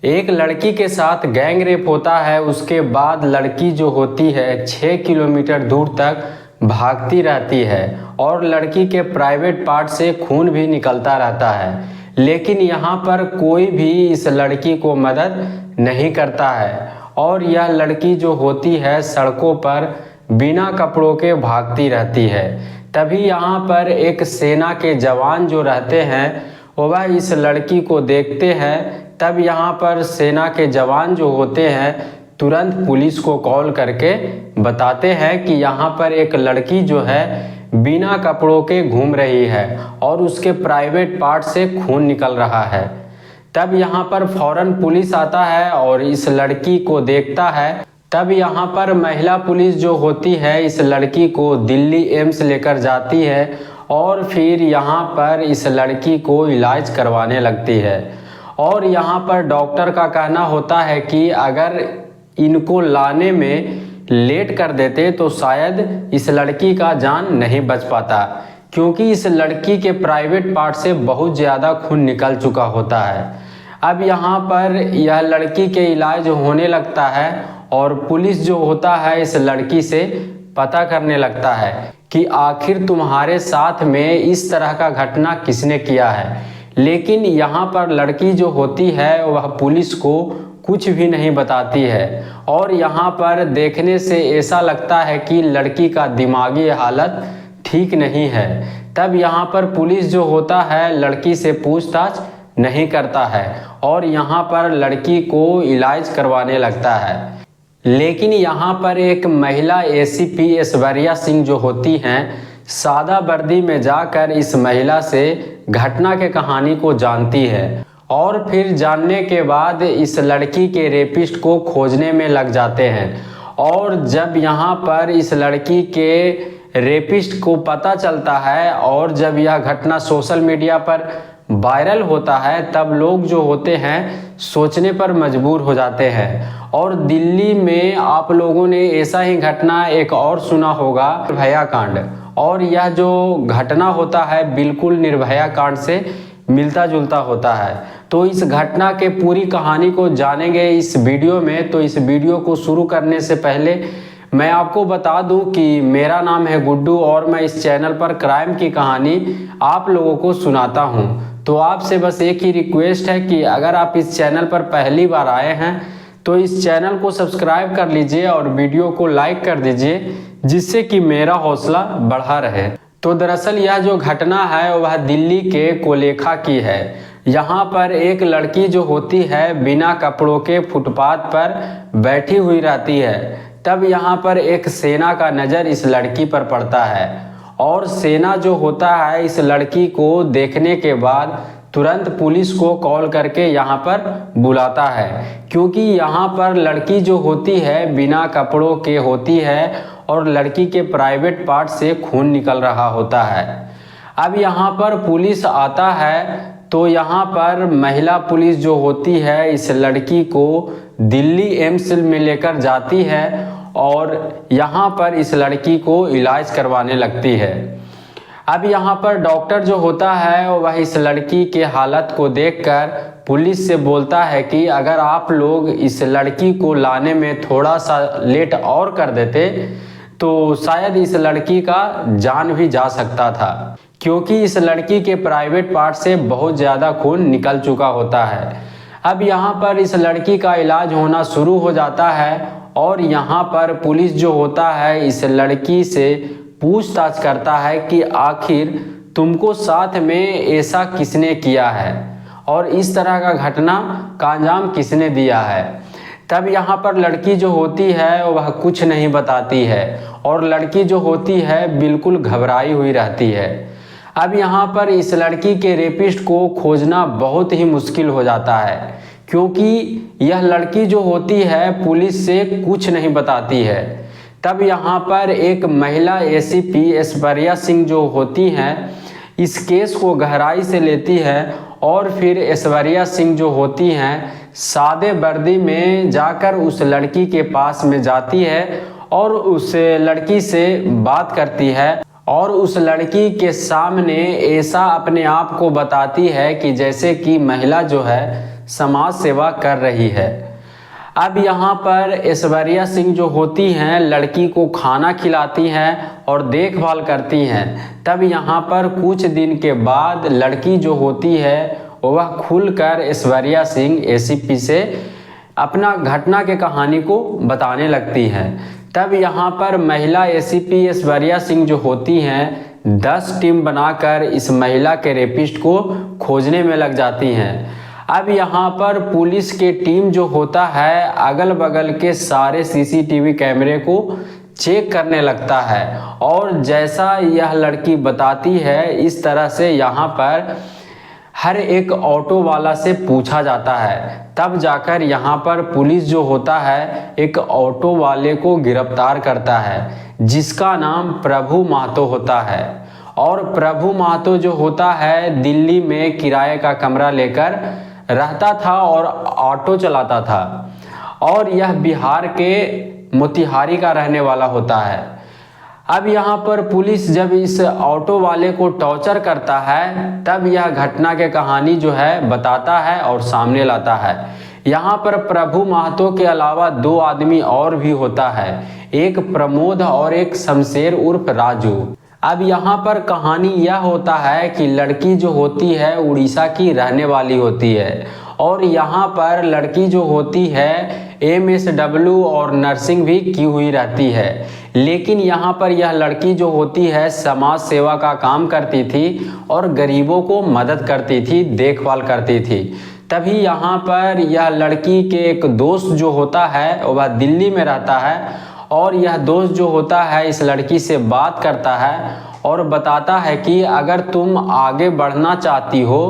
एक लड़की के साथ गैंग रेप होता है। उसके बाद लड़की जो होती है 6 किलोमीटर दूर तक भागती रहती है और लड़की के प्राइवेट पार्ट से खून भी निकलता रहता है, लेकिन यहाँ पर कोई भी इस लड़की को मदद नहीं करता है और यह लड़की जो होती है सड़कों पर बिना कपड़ों के भागती रहती है। तभी यहाँ पर एक सेना के जवान जो रहते हैं वह इस लड़की को देखते हैं। तब यहाँ पर सेना के जवान जो होते हैं तुरंत पुलिस को कॉल करके बताते हैं कि यहाँ पर एक लड़की जो है बिना कपड़ों के घूम रही है और उसके प्राइवेट पार्ट से खून निकल रहा है। तब यहाँ पर फौरन पुलिस आता है और इस लड़की को देखता है। तब यहाँ पर महिला पुलिस जो होती है इस लड़की को दिल्ली एम्स लेकर जाती है और फिर यहाँ पर इस लड़की को इलाज करवाने लगती है। और यहाँ पर डॉक्टर का कहना होता है कि अगर इनको लाने में लेट कर देते तो शायद इस लड़की का जान नहीं बच पाता, क्योंकि इस लड़की के प्राइवेट पार्ट से बहुत ज़्यादा खून निकल चुका होता है। अब यहाँ पर यह लड़की के इलाज होने लगता है और पुलिस जो होता है इस लड़की से पता करने लगता है कि आखिर तुम्हारे साथ में इस तरह का घटना किसने किया है। लेकिन यहाँ पर लड़की जो होती है वह पुलिस को कुछ भी नहीं बताती है और यहाँ पर देखने से ऐसा लगता है कि लड़की का दिमागी हालत ठीक नहीं है। तब यहाँ पर पुलिस जो होता है लड़की से पूछताछ नहीं करता है और यहाँ पर लड़की को इलाज करवाने लगता है। लेकिन यहाँ पर एक महिला एसीपी ऐश्वर्या सिंह जो होती हैं सादा वर्दी में जाकर इस महिला से घटना के कहानी को जानती है और फिर जानने के बाद इस लड़की के रेपिस्ट को खोजने में लग जाते हैं। और जब यहाँ पर इस लड़की के रेपिस्ट को पता चलता है और जब यह घटना सोशल मीडिया पर वायरल होता है तब लोग जो होते हैं सोचने पर मजबूर हो जाते हैं। और दिल्ली में आप लोगों ने ऐसा ही घटना एक और सुना होगा, निर्भया कांड, और यह जो घटना होता है बिल्कुल निर्भया कांड से मिलता जुलता होता है। तो इस घटना के पूरी कहानी को जानेंगे इस वीडियो में। तो इस वीडियो को शुरू करने से पहले मैं आपको बता दूं कि मेरा नाम है गुड्डू और मैं इस चैनल पर क्राइम की कहानी आप लोगों को सुनाता हूं। तो आपसे बस एक ही रिक्वेस्ट है कि अगर आप इस चैनल पर पहली बार आए हैं तो इस चैनल को सब्सक्राइब कर लीजिए और वीडियो को लाइक कर दीजिए, जिससे कि मेरा हौसला बढ़ा रहे। तो दरअसल यह जो घटना है वह दिल्ली के कोलेखा की है। यहाँ पर एक लड़की जो होती है बिना कपड़ों के फुटपाथ पर बैठी हुई रहती है। तब यहाँ पर एक सेना का नज़र इस लड़की पर पड़ता है और सेना जो होता है इस लड़की को देखने के बाद तुरंत पुलिस को कॉल करके यहाँ पर बुलाता है, क्योंकि यहाँ पर लड़की जो होती है बिना कपड़ों के होती है और लड़की के प्राइवेट पार्ट से खून निकल रहा होता है। अब यहाँ पर पुलिस आता है तो यहाँ पर महिला पुलिस जो होती है इस लड़की को दिल्ली एम्स में लेकर जाती है और यहाँ पर इस लड़की को इलाज करवाने लगती है। अब यहाँ पर डॉक्टर जो होता है वह इस लड़की के हालत को देखकर पुलिस से बोलता है कि अगर आप लोग इस लड़की को लाने में थोड़ा सा लेट और कर देते तो शायद इस लड़की का जान भी जा सकता था, क्योंकि इस लड़की के प्राइवेट पार्ट से बहुत ज़्यादा खून निकल चुका होता है। अब यहाँ पर इस लड़की का इलाज होना शुरू हो जाता है और यहाँ पर पुलिस जो होता है इस लड़की से पूछताछ करता है कि आखिर तुमको साथ में ऐसा किसने किया है और इस तरह का घटना का अंजाम किसने दिया है। तब यहाँ पर लड़की जो होती है वह कुछ नहीं बताती है और लड़की जो होती है बिल्कुल घबराई हुई रहती है। अब यहाँ पर इस लड़की के रेपिस्ट को खोजना बहुत ही मुश्किल हो जाता है, क्योंकि यह लड़की जो होती है पुलिस से कुछ नहीं बताती है। तब यहाँ पर एक महिला एसीपी ऐश्वर्या सिंह जो होती हैं इस केस को गहराई से लेती है और फिर ऐश्वर्या सिंह जो होती हैं सादे वर्दी में जाकर उस लड़की के पास में जाती है और उस लड़की से बात करती है और उस लड़की के सामने ऐसा अपने आप को बताती है कि जैसे कि महिला जो है समाज सेवा कर रही है। अब यहाँ पर ऐश्वर्या सिंह जो होती हैं लड़की को खाना खिलाती हैं और देखभाल करती हैं। तब यहाँ पर कुछ दिन के बाद लड़की जो होती है वह खुलकर ऐश्वर्या सिंह एसीपी से अपना घटना के कहानी को बताने लगती हैं। तब यहाँ पर महिला एसीपी ऐश्वर्या सिंह जो होती हैं 10 टीम बनाकर इस महिला के रेपिस्ट को खोजने में लग जाती हैं। अब यहाँ पर पुलिस के टीम जो होता है अगल बगल के सारे सीसीटीवी कैमरे को चेक करने लगता है और जैसा यह लड़की बताती है इस तरह से यहाँ पर हर एक ऑटो वाला से पूछा जाता है। तब जाकर यहाँ पर पुलिस जो होता है एक ऑटो वाले को गिरफ्तार करता है जिसका नाम प्रभु महतो होता है। और प्रभु महतो जो होता है दिल्ली में किराए का कमरा लेकर रहता था और ऑटो चलाता था और यह बिहार के मोतिहारी का रहने वाला होता है। अब यहाँ पर पुलिस जब इस ऑटो वाले को टॉर्चर करता है तब यह घटना के कहानी जो है बताता है और सामने लाता है। यहाँ पर प्रभु महतो के अलावा 2 आदमी और भी होता है, एक प्रमोद और एक शमशेर उर्फ राजू। अब यहाँ पर कहानी यह होता है कि लड़की जो होती है उड़ीसा की रहने वाली होती है और यहाँ पर लड़की जो होती है MSW और नर्सिंग भी की हुई रहती है। लेकिन यहाँ पर यह लड़की जो होती है समाज सेवा का काम करती थी और गरीबों को मदद करती थी, देखभाल करती थी। तभी यहाँ पर यह लड़की के एक दोस्त जो होता है वह दिल्ली में रहता है और यह दोस्त जो होता है इस लड़की से बात करता है और बताता है कि अगर तुम आगे बढ़ना चाहती हो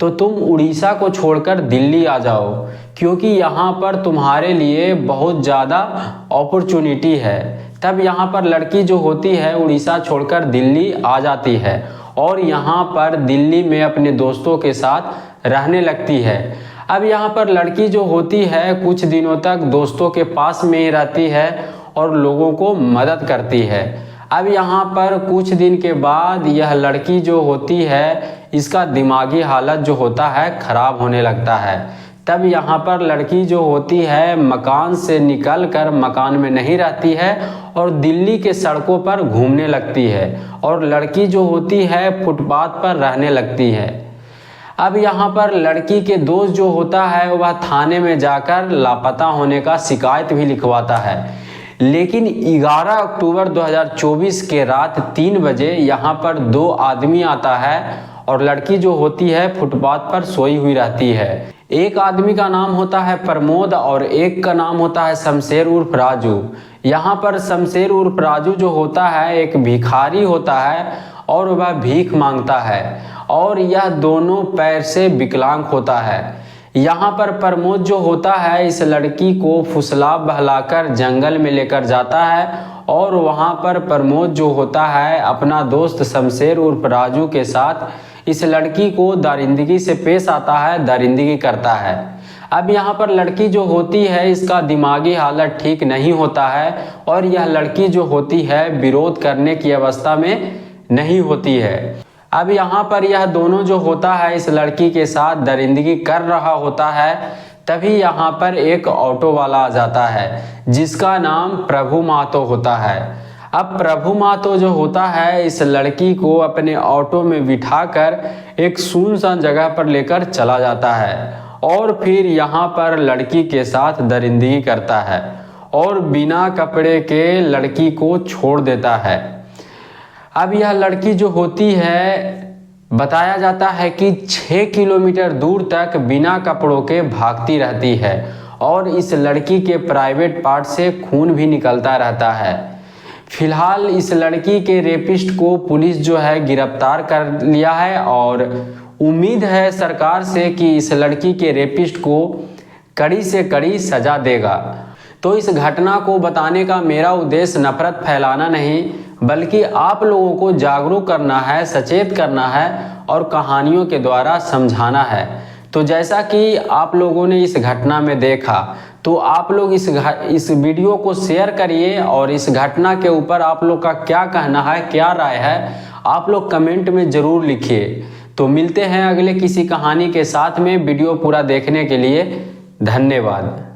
तो तुम उड़ीसा को छोड़कर दिल्ली आ जाओ क्योंकि यहाँ पर तुम्हारे लिए बहुत ज़्यादा अपॉर्चुनिटी है। तब यहाँ पर लड़की जो होती है उड़ीसा छोड़कर दिल्ली आ जाती है और यहाँ पर दिल्ली में अपने दोस्तों के साथ रहने लगती है। अब यहाँ पर लड़की जो होती है कुछ दिनों तक दोस्तों के पास में ही रहती है और लोगों को मदद करती है। अब यहाँ पर कुछ दिन के बाद यह लड़की जो होती है इसका दिमागी हालत जो होता है ख़राब होने लगता है। तब यहाँ पर लड़की जो होती है मकान से निकलकर मकान में नहीं रहती है और दिल्ली के सड़कों पर घूमने लगती है और लड़की जो होती है फुटपाथ पर रहने लगती है। अब यहाँ पर लड़की के दोस्त जो होता है वह थाने में जाकर लापता होने का शिकायत भी लिखवाता है। लेकिन 11 अक्टूबर 2024 के रात 3 बजे यहाँ पर 2 आदमी आता है और लड़की जो होती है फुटपाथ पर सोई हुई रहती है। एक आदमी का नाम होता है प्रमोद और एक का नाम होता है शमशेर उर्फ राजू। यहाँ पर शमशेर उर्फ राजू जो होता है एक भिखारी होता है और वह भीख मांगता है और यह दोनों पैर से विकलांग होता है। यहाँ पर प्रमोद जो होता है इस लड़की को फुसला बहलाकर जंगल में लेकर जाता है और वहाँ पर प्रमोद जो होता है अपना दोस्त शमशेर उर्फ राजू के साथ इस लड़की को दरिंदगी से पेश आता है, दरिंदगी करता है। अब यहाँ पर लड़की जो होती है इसका दिमागी हालत ठीक नहीं होता है और यह लड़की जो होती है विरोध करने की अवस्था में नहीं होती है। अब यहाँ पर यह दोनों जो होता है इस लड़की के साथ दरिंदगी कर रहा होता है। तभी यहाँ पर एक ऑटो वाला आ जाता है जिसका नाम प्रभु महतो होता है। अब प्रभु महतो जो होता है इस लड़की को अपने ऑटो में बिठाकर एक सुनसान जगह पर लेकर चला जाता है और फिर यहाँ पर लड़की के साथ दरिंदगी करता है और बिना कपड़े के लड़की को छोड़ देता है। अब यह लड़की जो होती है बताया जाता है कि 6 किलोमीटर दूर तक बिना कपड़ों के भागती रहती है और इस लड़की के प्राइवेट पार्ट से खून भी निकलता रहता है। फिलहाल इस लड़की के रेपिस्ट को पुलिस जो है गिरफ्तार कर लिया है और उम्मीद है सरकार से कि इस लड़की के रेपिस्ट को कड़ी से कड़ी सजा देगा। तो इस घटना को बताने का मेरा उद्देश्य नफरत फैलाना नहीं बल्कि आप लोगों को जागरूक करना है, सचेत करना है और कहानियों के द्वारा समझाना है। तो जैसा कि आप लोगों ने इस घटना में देखा तो आप लोग इस वीडियो को शेयर करिए और इस घटना के ऊपर आप लोग का क्या कहना है, क्या राय है, आप लोग कमेंट में ज़रूर लिखिए। तो मिलते हैं अगले किसी कहानी के साथ में। वीडियो पूरा देखने के लिए धन्यवाद।